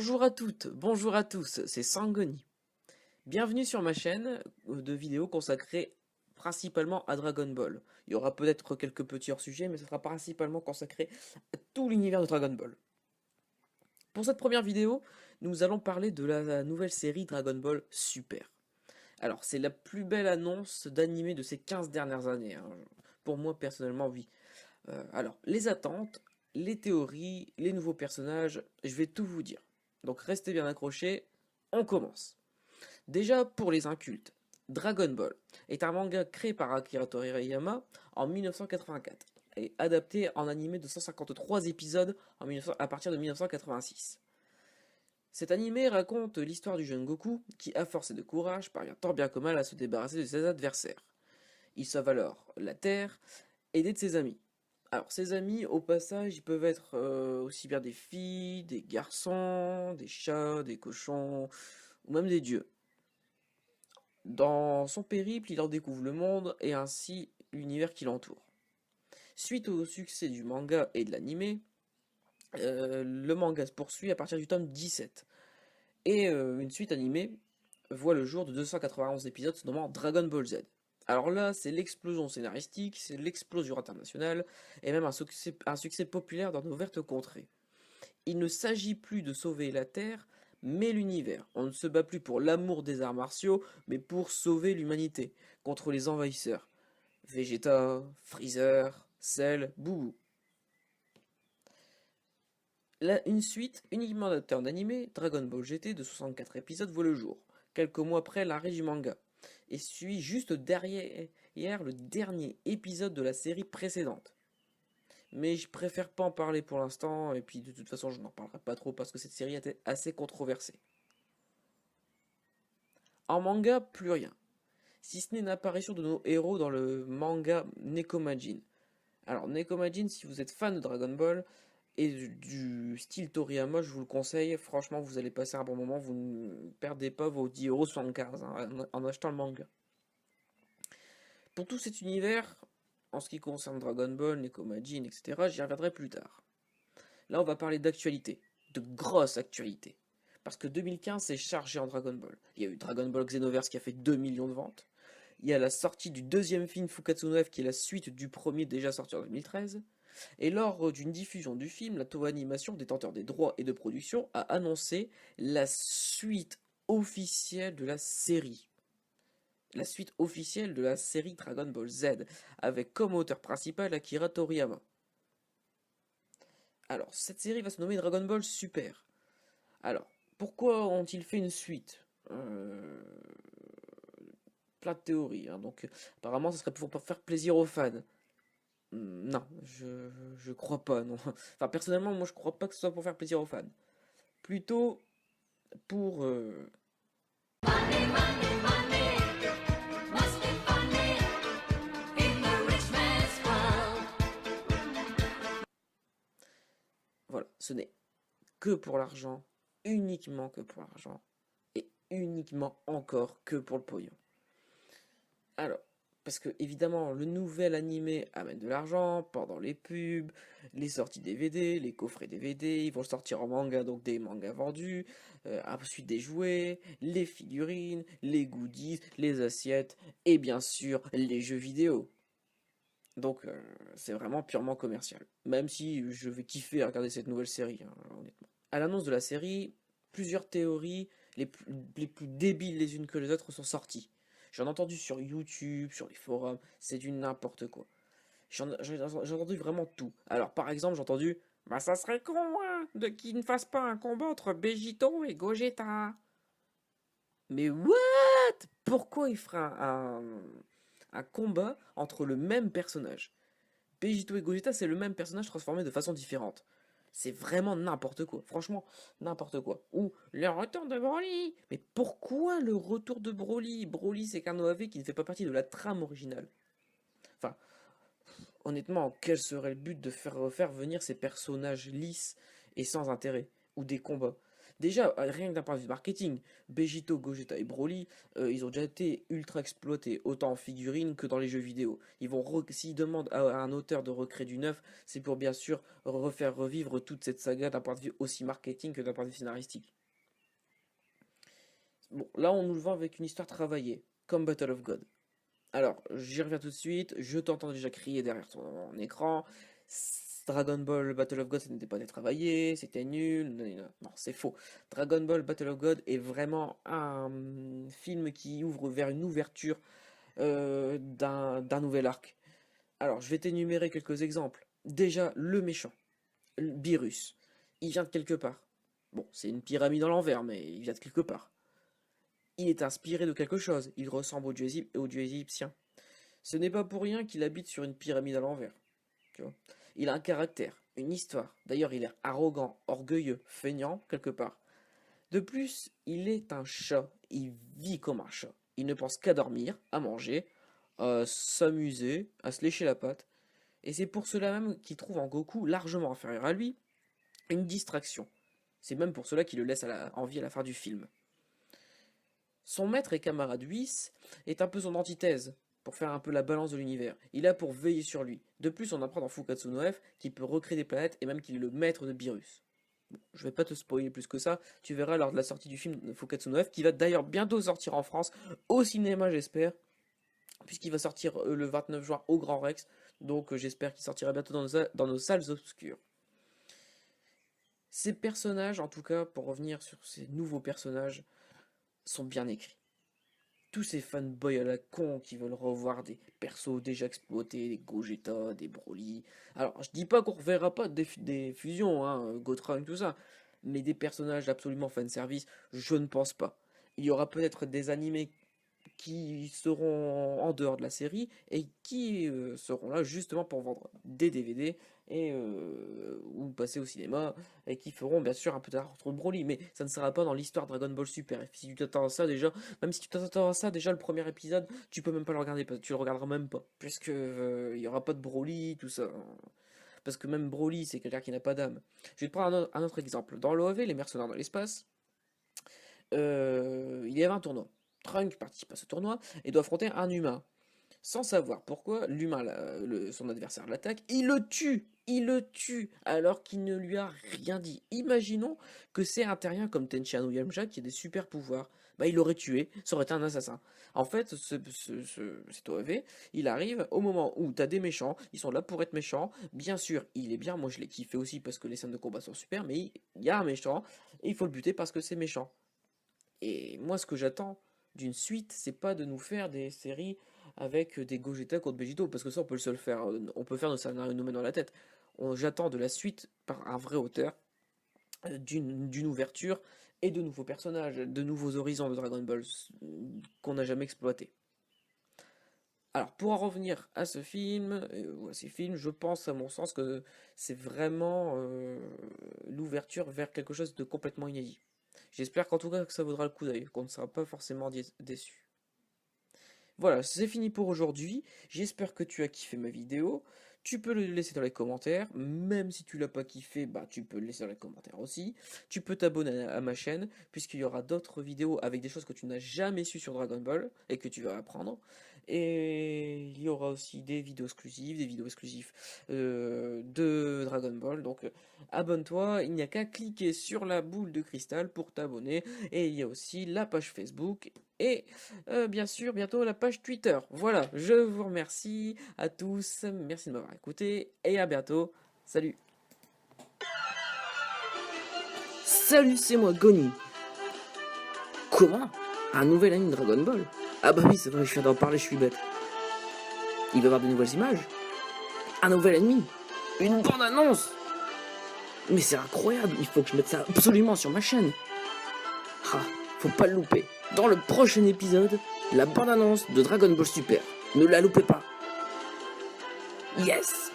Bonjour à toutes, bonjour à tous, c'est Sangoni. Bienvenue sur ma chaîne de vidéos consacrée principalement à Dragon Ball. Il y aura peut-être quelques petits hors-sujets, mais ce sera principalement consacré à tout l'univers de Dragon Ball. Pour cette première vidéo, nous allons parler de la nouvelle série Dragon Ball Super. Alors, c'est la plus belle annonce d'animé de ces 15 dernières années, hein. Pour moi, personnellement, oui. Alors, les attentes, les théories, les nouveaux personnages, je vais tout vous dire. Donc restez bien accrochés, on commence. Déjà pour les incultes, Dragon Ball est un manga créé par Akira Toriyama en 1984 et adapté en animé de 153 épisodes à partir de 1986. Cet animé raconte l'histoire du jeune Goku qui, à force de courage, parvient tant bien que mal à se débarrasser de ses adversaires. Il sauve alors la Terre, aidé de ses amis. Alors, ses amis, au passage, ils peuvent être aussi bien des filles, des garçons, des chats, des cochons, ou même des dieux. Dans son périple, il en découvre le monde et ainsi l'univers qui l'entoure. Suite au succès du manga et de l'anime, le manga se poursuit à partir du tome 17. Et une suite animée voit le jour de 291 épisodes se nommant Dragon Ball Z. Alors là, c'est l'explosion scénaristique, c'est l'explosion internationale, et même un succès populaire dans nos vertes contrées. Il ne s'agit plus de sauver la Terre, mais l'univers. On ne se bat plus pour l'amour des arts martiaux, mais pour sauver l'humanité contre les envahisseurs. Vegeta, Freezer, Cell, Boubou. Une suite uniquement adaptée en animé, Dragon Ball GT de 64 épisodes voit le jour, quelques mois après l'arrêt du manga, et suit juste derrière le dernier épisode de la série précédente. Mais je préfère pas en parler pour l'instant, et puis de toute façon je n'en parlerai pas trop parce que cette série était assez controversée. En manga, plus rien, si ce n'est une apparition de nos héros dans le manga Nekomajin. Alors Nekomajin, si vous êtes fan de Dragon Ball et du style Toriyama, je vous le conseille, franchement vous allez passer un bon moment, vous ne perdez pas vos 10,75 € en achetant le manga. Pour tout cet univers, en ce qui concerne Dragon Ball, Nekomajin, etc., j'y reviendrai plus tard. Là, on va parler d'actualité, de grosse actualité. Parce que 2015, c'est chargé en Dragon Ball. Il y a eu Dragon Ball Xenoverse qui a fait 2 millions de ventes. Il y a la sortie du deuxième film Fukatsu no F qui est la suite du premier déjà sorti en 2013. Et lors d'une diffusion du film, la Toei Animation, détenteur des droits et de production, a annoncé la suite officielle de la série. La suite officielle de la série Dragon Ball Z, avec comme auteur principal Akira Toriyama. Alors, cette série va se nommer Dragon Ball Super. Alors, pourquoi ont-ils fait une suite Plein de théories, hein. Donc, apparemment, ce serait pour faire plaisir aux fans. Non, je crois pas, non. Enfin, personnellement, moi, je crois pas que ce soit pour faire plaisir aux fans. Plutôt pour... Money, money, money, must be funny in the rich man's world. Voilà, ce n'est que pour l'argent, uniquement que pour l'argent, et uniquement encore que pour le pognon. Alors, parce que évidemment, le nouvel animé amène de l'argent pendant les pubs, les sorties DVD, les coffrets DVD, ils vont sortir en manga, donc des mangas vendus, ensuite des jouets, les figurines, les goodies, les assiettes, et bien sûr les jeux vidéo. Donc c'est vraiment purement commercial. Même si je vais kiffer à regarder cette nouvelle série, hein, honnêtement. À l'annonce de la série, plusieurs théories, les plus débiles les unes que les autres, sont sorties. J'en ai entendu sur YouTube, sur les forums, c'est du n'importe quoi. J'ai entendu vraiment tout. Alors par exemple, j'ai entendu, bah ça serait con, hein, de qu'ils ne fassent pas un combat entre Begito et Gogeta. Mais what? Pourquoi il fera un combat entre le même personnage? Begito et Gogeta, c'est le même personnage transformé de façon différente. C'est vraiment n'importe quoi. Franchement, n'importe quoi. Ou le retour de Broly. Mais pourquoi le retour de Broly? Broly, c'est qu'un OAV qui ne fait pas partie de la trame originale. Enfin, honnêtement, quel serait le but de faire venir ces personnages lisses et sans intérêt? Ou des combats? Déjà, rien que d'un point de vue marketing, Vegito, Gogeta et Broly, ils ont déjà été ultra exploités, autant en figurines que dans les jeux vidéo. S'ils demandent à un auteur de recréer du neuf, c'est pour bien sûr refaire revivre toute cette saga d'un point de vue aussi marketing que d'un point de vue scénaristique. Bon, là on nous le vend avec une histoire travaillée, comme Battle of God. Alors, j'y reviens tout de suite, je t'entends déjà crier derrière ton écran. Dragon Ball Battle of God, ça n'était pas des travaillé, c'était nul. Non, c'est faux. Dragon Ball Battle of God est vraiment un film qui ouvre vers une ouverture d'un nouvel arc. Alors, je vais t'énumérer quelques exemples. Déjà, le méchant, Beerus, il vient de quelque part. Bon, c'est une pyramide à l'envers, mais il vient de quelque part. Il est inspiré de quelque chose, il ressemble au dieu égyptien. Ce n'est pas pour rien qu'il habite sur une pyramide à l'envers. Tu vois. Il a un caractère, une histoire. D'ailleurs, il est arrogant, orgueilleux, feignant, quelque part. De plus, il est un chat. Il vit comme un chat. Il ne pense qu'à dormir, à manger, à s'amuser, à se lécher la patte. Et c'est pour cela même qu'il trouve en Goku, largement inférieur à lui, une distraction. C'est même pour cela qu'il le laisse en vie à la fin du film. Son maître et camarade Whis est un peu son antithèse, pour faire un peu la balance de l'univers. Il a pour veiller sur lui. De plus, on apprend dans Fukatsu no F qu'il peut recréer des planètes et même qu'il est le maître de Beerus. Bon, je vais pas te spoiler plus que ça, tu verras lors de la sortie du film de Fukatsu no F, qui va d'ailleurs bientôt sortir en France, au cinéma j'espère, puisqu'il va sortir le 29 juin au Grand Rex, donc j'espère qu'il sortira bientôt dans nos salles obscures. Ces personnages, en tout cas, pour revenir sur ces nouveaux personnages, sont bien écrits. Tous ces fanboys à la con qui veulent revoir des persos déjà exploités, des Gogeta, des Broly. Alors, je dis pas qu'on reverra pas des fusions, hein, Gotrunk, tout ça, mais des personnages absolument fanservice, je ne pense pas. Il y aura peut-être des animés qui seront en dehors de la série et qui seront là justement pour vendre des DVD et ou passer au cinéma et qui feront bien sûr un peu d'art entre Broly, mais ça ne sera pas dans l'histoire Dragon Ball Super. Et si tu t'attends à ça déjà, même si tu t'attends à ça déjà le premier épisode, tu peux même pas le regarder parce que tu le regarderas même pas puisque il y aura pas de Broly tout ça. Parce que même Broly c'est quelqu'un qui n'a pas d'âme. Je vais te prendre un autre exemple. Dans l'OAV, les mercenaires dans l'espace, il y avait un tournoi. Trunk participe à ce tournoi et doit affronter un humain. Sans savoir pourquoi, l'humain, son adversaire l'attaque, il le tue, alors qu'il ne lui a rien dit. Imaginons que c'est un terrien comme Tenchan ou Yamcha qui a des super pouvoirs. Bah, il l'aurait tué, ça aurait été un assassin. En fait, cet OAV, il arrive au moment où t'as des méchants, ils sont là pour être méchants. Bien sûr, il est bien, moi je l'ai kiffé aussi parce que les scènes de combat sont super, mais il y a un méchant, et il faut le buter parce que c'est méchant. Et moi, ce que j'attends d'une suite, c'est pas de nous faire des séries avec des Gogeta contre Vegito, parce que ça, on peut le faire, on peut faire nos scénarios nous-mêmes dans la tête. J'attends de la suite par un vrai auteur, d'une ouverture et de nouveaux personnages, de nouveaux horizons de Dragon Ball qu'on n'a jamais exploité. Alors, pour en revenir à ce film, ou à ces films, je pense, à mon sens, que c'est vraiment l'ouverture vers quelque chose de complètement inédit. J'espère qu'en tout cas que ça vaudra le coup d'œil, qu'on ne sera pas forcément déçu. Voilà, c'est fini pour aujourd'hui. J'espère que tu as kiffé ma vidéo. Tu peux le laisser dans les commentaires. Même si tu l'as pas kiffé, bah tu peux le laisser dans les commentaires aussi. Tu peux t'abonner à ma chaîne, puisqu'il y aura d'autres vidéos avec des choses que tu n'as jamais su sur Dragon Ball et que tu vas apprendre. Et il y aura aussi des vidéos exclusives de Dragon Ball. Donc abonne-toi, il n'y a qu'à cliquer sur la boule de cristal pour t'abonner. Et il y a aussi la page Facebook et bien sûr bientôt la page Twitter. Voilà, je vous remercie à tous, merci de m'avoir écouté et à bientôt. Salut. Salut, c'est moi, Goni. Comment? Un nouvel anime Dragon Ball? Ah bah oui, c'est vrai, je viens d'en parler, je suis bête. Il va y avoir de nouvelles images? Un nouvel ennemi? Une bande-annonce? Mais c'est incroyable, il faut que je mette ça absolument sur ma chaîne. Ah, faut pas le louper. Dans le prochain épisode, la bande-annonce de Dragon Ball Super. Ne la loupez pas. Yes!